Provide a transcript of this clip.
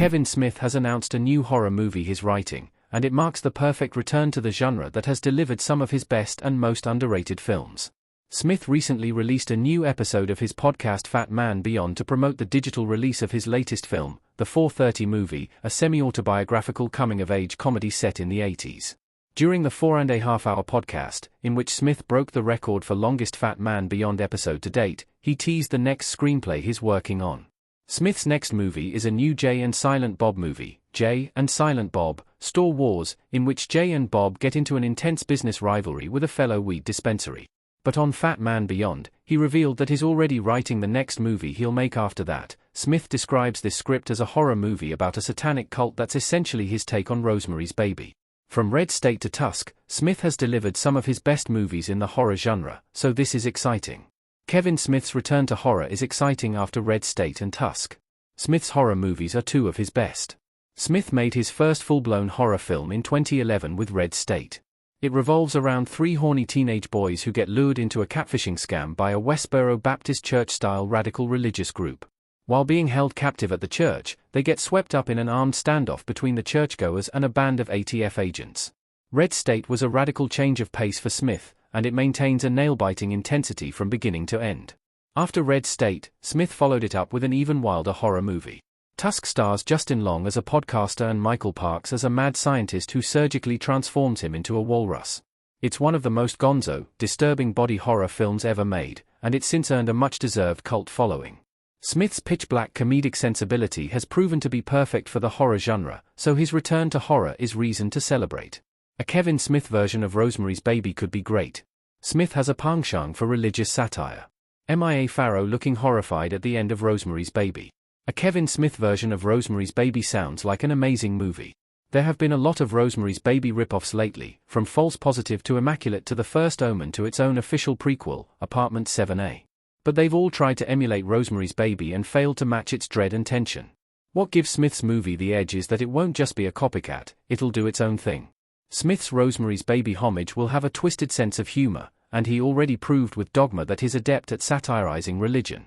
Kevin Smith has announced a new horror movie he's writing, and it marks the perfect return to the genre that has delivered some of his best and most underrated films. Smith recently released a new episode of his podcast Fat Man Beyond to promote the digital release of his latest film, The 4:30 Movie, a semi-autobiographical coming-of-age comedy set in the 80s. During the 4.5-hour podcast, in which Smith broke the record for longest Fat Man Beyond episode to date, he teased the next screenplay he's working on. Smith's next movie is a new Jay and Silent Bob movie, Jay and Silent Bob, Store Wars, in which Jay and Bob get into an intense business rivalry with a fellow weed dispensary. But on Fat Man Beyond, he revealed that he's already writing the next movie he'll make after that. Smith describes this script as a horror movie about a satanic cult that's essentially his take on Rosemary's Baby. From Red State to Tusk, Smith has delivered some of his best movies in the horror genre, so this is exciting. Kevin Smith's return to horror is exciting after Red State and Tusk. Smith's horror movies are two of his best. Smith made his first full-blown horror film in 2011 with Red State. It revolves around three horny teenage boys who get lured into a catfishing scam by a Westboro Baptist Church-style radical religious group. While being held captive at the church, they get swept up in an armed standoff between the churchgoers and a band of ATF agents. Red State was a radical change of pace for Smith, and it maintains a nail-biting intensity from beginning to end. After Red State, Smith followed it up with an even wilder horror movie. Tusk stars Justin Long as a podcaster and Michael Parks as a mad scientist who surgically transforms him into a walrus. It's one of the most gonzo, disturbing body horror films ever made, and it's since earned a much-deserved cult following. Smith's pitch-black comedic sensibility has proven to be perfect for the horror genre, so his return to horror is reason to celebrate. A Kevin Smith version of Rosemary's Baby could be great. Smith has a penchant for religious satire. Mia Farrow looking horrified at the end of Rosemary's Baby. A Kevin Smith version of Rosemary's Baby sounds like an amazing movie. There have been a lot of Rosemary's Baby rip-offs lately, from False Positive to Immaculate to The First Omen to its own official prequel, Apartment 7A. But they've all tried to emulate Rosemary's Baby and failed to match its dread and tension. What gives Smith's movie the edge is that it won't just be a copycat, it'll do its own thing. Smith's Rosemary's Baby homage will have a twisted sense of humor, and he already proved with Dogma that he's adept at satirizing religion.